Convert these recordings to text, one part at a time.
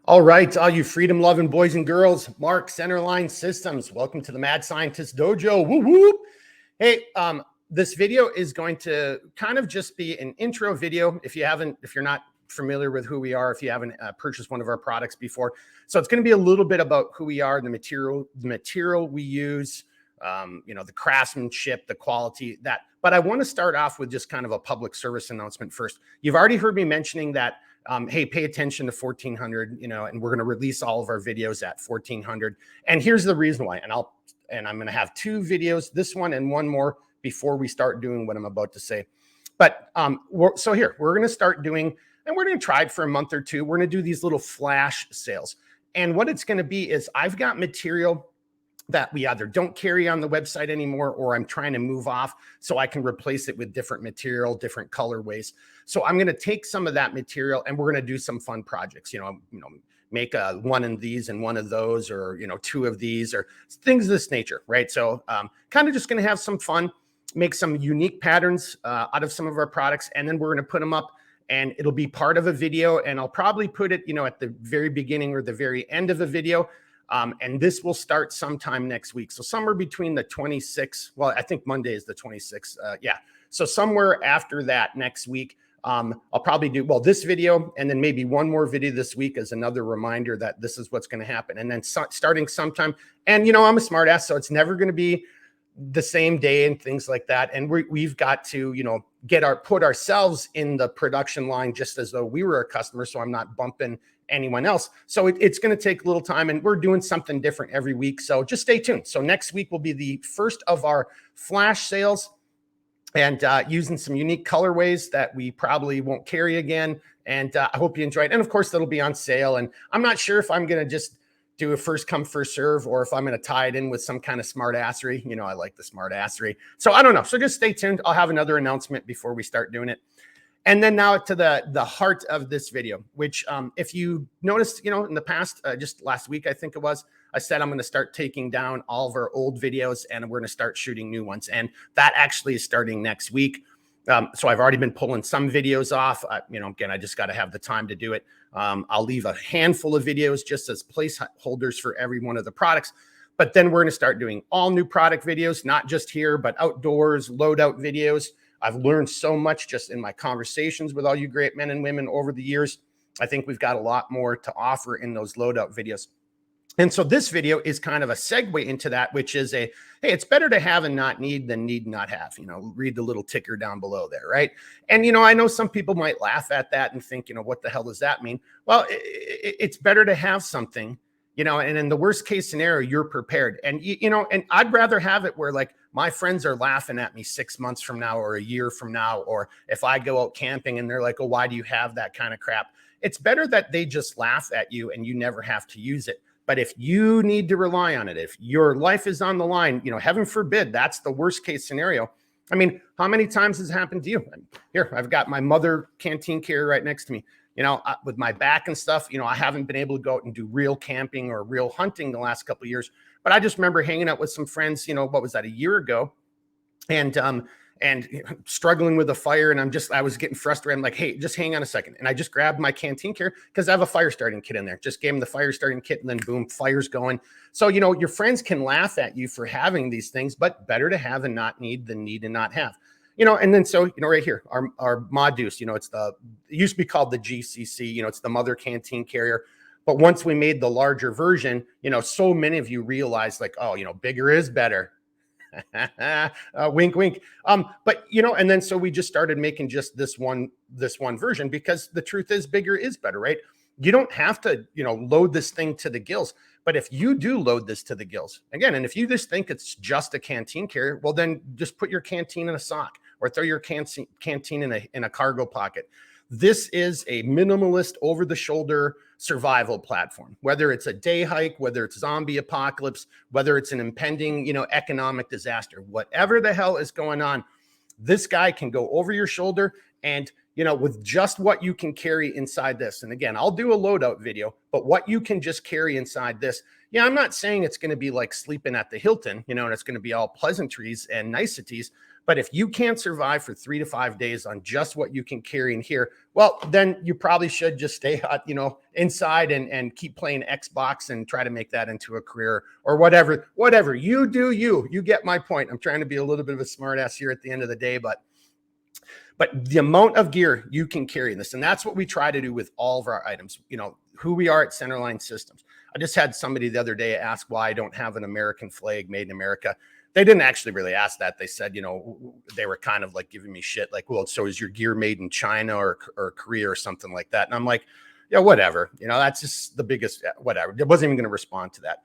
All right, all you freedom-loving boys and girls, Mark Centerline Systems, welcome to the Mad Scientist Dojo. Woo woo! Hey, this video is going to kind of just be an intro video. If you're not familiar with who we are, if you haven't purchased one of our products before, so it's going to be a little bit about who we are, the material we use, the craftsmanship, the quality that. But I want to start off with just kind of a public service announcement first. You've already heard me mentioning that. Hey, pay attention to 1400, and we're going to release all of our videos at 1400. And here's the reason why. And I'm going to have two videos, this one and one more, before we start doing what I'm about to say. But so here, we're going to start doing, and we're going to try it for a month or two. We're going to do these little flash sales. And what it's going to be is I've got material that we either don't carry on the website anymore, or I'm trying to move off so I can replace it with different material, different colorways. So I'm going to take some of that material and we're going to do some fun projects, make one of these and one of those, or, two of these, or things of this nature, right? So kind of just going to have some fun, make some unique patterns out of some of our products, and then we're going to put them up and it'll be part of a video, and I'll probably put it, at the very beginning or the very end of a video. And this will start sometime next week. So somewhere between the 26th, well, I think Monday is the 26th. Yeah. So somewhere after that next week, I'll probably do, this video, and then maybe one more video this week as another reminder that this is what's going to happen. And then starting sometime, and I'm a smart ass, so it's never going to be the same day and things like that. And we've got to, put ourselves in the production line just as though we were a customer. So I'm not bumping anyone else. So it's going to take a little time, and we're doing something different every week. So just stay tuned. So next week will be the first of our flash sales, and using some unique colorways that we probably won't carry again. And I hope you enjoy it. And of course, that'll be on sale. And I'm not sure if I'm going to just do a first come, first serve, or if I'm going to tie it in with some kind of smart assery. I like the smart assery. So I don't know. So just stay tuned. I'll have another announcement before we start doing it. And then now to the heart of this video, which if you noticed, in the past, just last week, I think it was, I said I'm going to start taking down all of our old videos and we're going to start shooting new ones. And that actually is starting next week. So I've already been pulling some videos off. Again, I just got to have the time to do it. I'll leave a handful of videos just as placeholders for every one of the products. But then we're going to start doing all new product videos, not just here, but outdoors, loadout videos. I've learned so much just in my conversations with all you great men and women over the years. I think we've got a lot more to offer in those loadout videos. And so this video is kind of a segue into that, which is hey, it's better to have and not need than need and not have. Read the little ticker down below there, right? And, I know some people might laugh at that and think, what the hell does that mean? Well, it's better to have something, and in the worst case scenario, you're prepared. And, and I'd rather have it where, like, my friends are laughing at me 6 months from now or a year from now, or if I go out camping and they're like, oh, why do you have that kind of crap? It's better that they just laugh at you and you never have to use it. But if you need to rely on it, if your life is on the line, heaven forbid, that's the worst case scenario. I mean, how many times has it happened to you? Here, I've got my mother canteen carrier right next to me. With my back and stuff, I haven't been able to go out and do real camping or real hunting the last couple of years. But I just remember hanging out with some friends, what was that, a year ago? And struggling with a fire, and I was getting frustrated. I'm like, hey, just hang on a second. And I just grabbed my canteen carrier because I have a fire starting kit in there. Just gave them the fire starting kit, and then boom, fire's going. So, your friends can laugh at you for having these things, but better to have and not need than need and not have. And then so, right here, our Mod Deuce, it used to be called the GCC, it's the mother canteen carrier. But once we made the larger version, so many of you realized, like, oh, bigger is better. Wink, wink. But, and then so we just started making just this one version, because the truth is bigger is better, right? You don't have to, load this thing to the gills. But if you do load this to the gills, again, and if you just think it's just a canteen carrier, well, then just put your canteen in a sock or throw your canteen in a cargo pocket. This is a minimalist, over-the-shoulder survival platform. Whether it's a day hike, whether it's zombie apocalypse, whether it's an impending, economic disaster, whatever the hell is going on, this guy can go over your shoulder and, with just what you can carry inside this. And again, I'll do a loadout video, but what you can just carry inside this. Yeah, I'm not saying it's going to be like sleeping at the Hilton, and it's going to be all pleasantries and niceties. But if you can't survive for 3 to 5 days on just what you can carry in here, well, then you probably should just stay, inside and keep playing Xbox and try to make that into a career or whatever. Whatever you do, you get my point. I'm trying to be a little bit of a smart ass here at the end of the day, but the amount of gear you can carry in this, and that's what we try to do with all of our items, who we are at Centerline Systems. I just had somebody the other day ask why I don't have an American flag made in America. They didn't actually really ask that. They said, they were kind of like giving me shit like, well, so is your gear made in China or Korea or something like that? And I'm like, yeah, whatever. That's just the biggest, whatever. I wasn't even going to respond to that.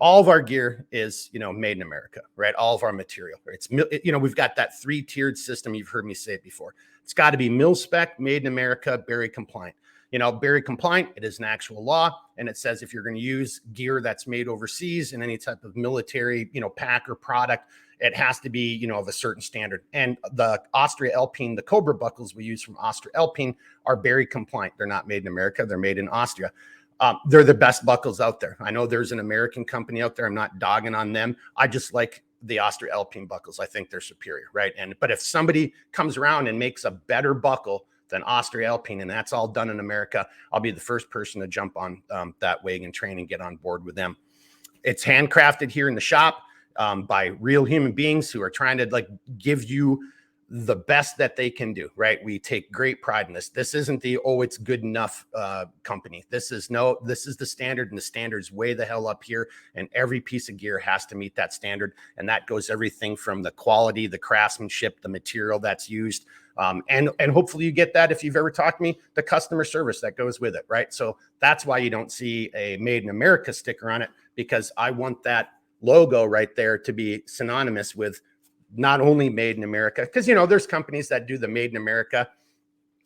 All of our gear is, made in America, right? All of our material. Right? We've got that 3-tiered system. You've heard me say it before. It's got to be mil spec, made in America, Berry compliant. Berry compliant, it is an actual law. And it says if you're going to use gear that's made overseas in any type of military, pack or product, it has to be, of a certain standard. And the Austria Alpine, the Cobra buckles we use from Austria Alpine are Berry compliant. They're not made in America. They're made in Austria. They're the best buckles out there. I know there's an American company out there. I'm not dogging on them. I just like the Austria Alpine buckles. I think they're superior, right? But if somebody comes around and makes a better buckle than Austria Alpine, and that's all done in America, I'll be the first person to jump on that wagon train and get on board with them. It's handcrafted here in the shop by real human beings who are trying to give you the best that they can do, right? We take great pride in this. This isn't the, it's good enough company. This is the standard, and the standard's way the hell up here. And every piece of gear has to meet that standard. And that goes everything from the quality, the craftsmanship, the material that's used. And hopefully you get that if you've ever talked to me, the customer service that goes with it, right? So that's why you don't see a Made in America sticker on it, because I want that logo right there to be synonymous with not only made in America, because, there's companies that do the made in America.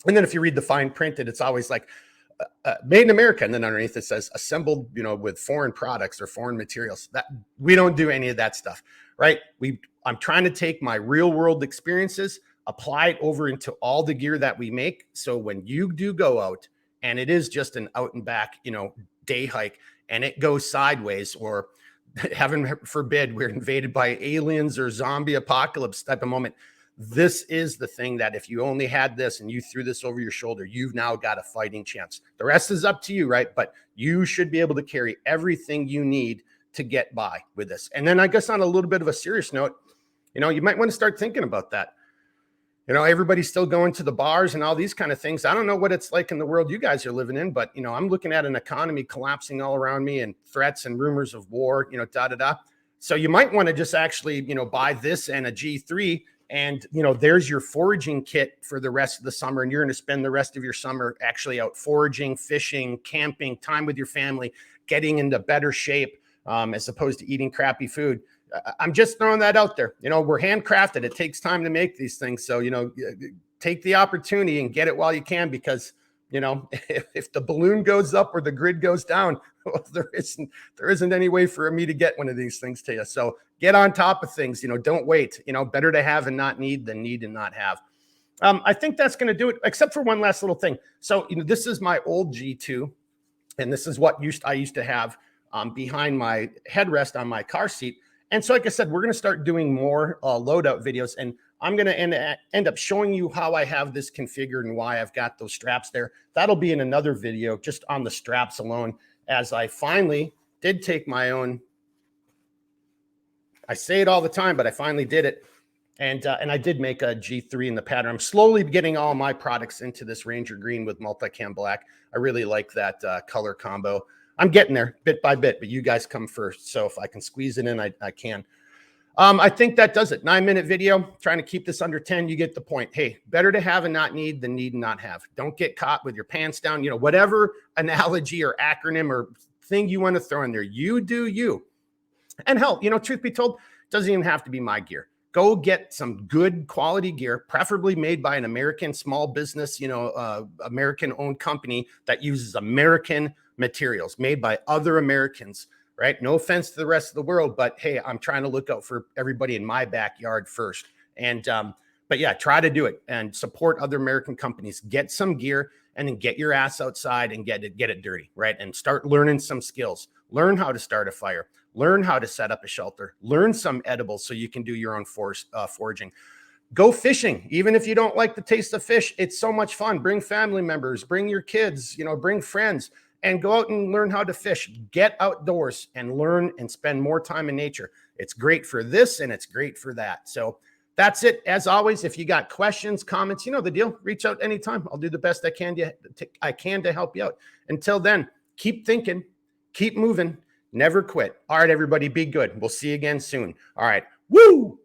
And then if you read the fine print, it's always like made in America. And then underneath it says assembled, with foreign products or foreign materials. That we don't do any of that stuff, right? I'm trying to take my real world experiences, apply it over into all the gear that we make. So when you do go out and it is just an out and back, day hike, and it goes sideways, or heaven forbid we're invaded by aliens or zombie apocalypse type of moment, this is the thing that if you only had this and you threw this over your shoulder, you've now got a fighting chance. The rest is up to you, right? But you should be able to carry everything you need to get by with this. And then I guess on a little bit of a serious note, you might want to start thinking about that. Everybody's still going to the bars and all these kind of things. I don't know what it's like in the world you guys are living in, but, I'm looking at an economy collapsing all around me and threats and rumors of war, So you might want to just actually, buy this and a G3 and, there's your foraging kit for the rest of the summer. And you're going to spend the rest of your summer actually out foraging, fishing, camping, time with your family, getting into better shape as opposed to eating crappy food. I'm just throwing that out there. We're handcrafted. It takes time to make these things. So, take the opportunity and get it while you can, because, if the balloon goes up or the grid goes down, well, there isn't any way for me to get one of these things to you. So get on top of things, don't wait, better to have and not need than need and not have. I think that's going to do it, except for one last little thing. So, this is my old G2, and this is what I used to have behind my headrest on my car seat. And so, like I said, we're going to start doing more loadout videos, and I'm going to end up showing you how I have this configured and why I've got those straps there. That'll be in another video just on the straps alone, as I finally did take my own. I say it all the time, but I finally did it. And I did make a G3 in the pattern. I'm slowly getting all my products into this Ranger Green with multicam black. I really like that color combo. I'm getting there bit by bit, but you guys come first. So if I can squeeze it in, I can. I think that does it. 9-minute video, trying to keep this under 10. You get the point. Hey, better to have and not need than need and not have. Don't get caught with your pants down. Whatever analogy or acronym or thing you want to throw in there, you do you. And hell, truth be told, it doesn't even have to be my gear. Go get some good quality gear, preferably made by an American small business, American-owned company that uses American materials, made by other Americans, right? No offense to the rest of the world, but hey, I'm trying to look out for everybody in my backyard first. And but yeah, try to do it and support other American companies. Get some gear and then get your ass outside and get it dirty, right? And start learning some skills. Learn how to start a fire. Learn how to set up a shelter. Learn some edibles so you can do your own foraging. Go fishing. Even if you don't like the taste of fish, it's so much fun. Bring family members, bring your kids, bring friends, and go out and learn how to fish. Get outdoors and learn and spend more time in nature. It's great for this and it's great for that. So that's it. As always, if you got questions, comments, you know the deal. Reach out anytime. I'll do the best I can to help you out. Until then, keep thinking, keep moving, never quit. All right, everybody, be good. We'll see you again soon. All right. Woo!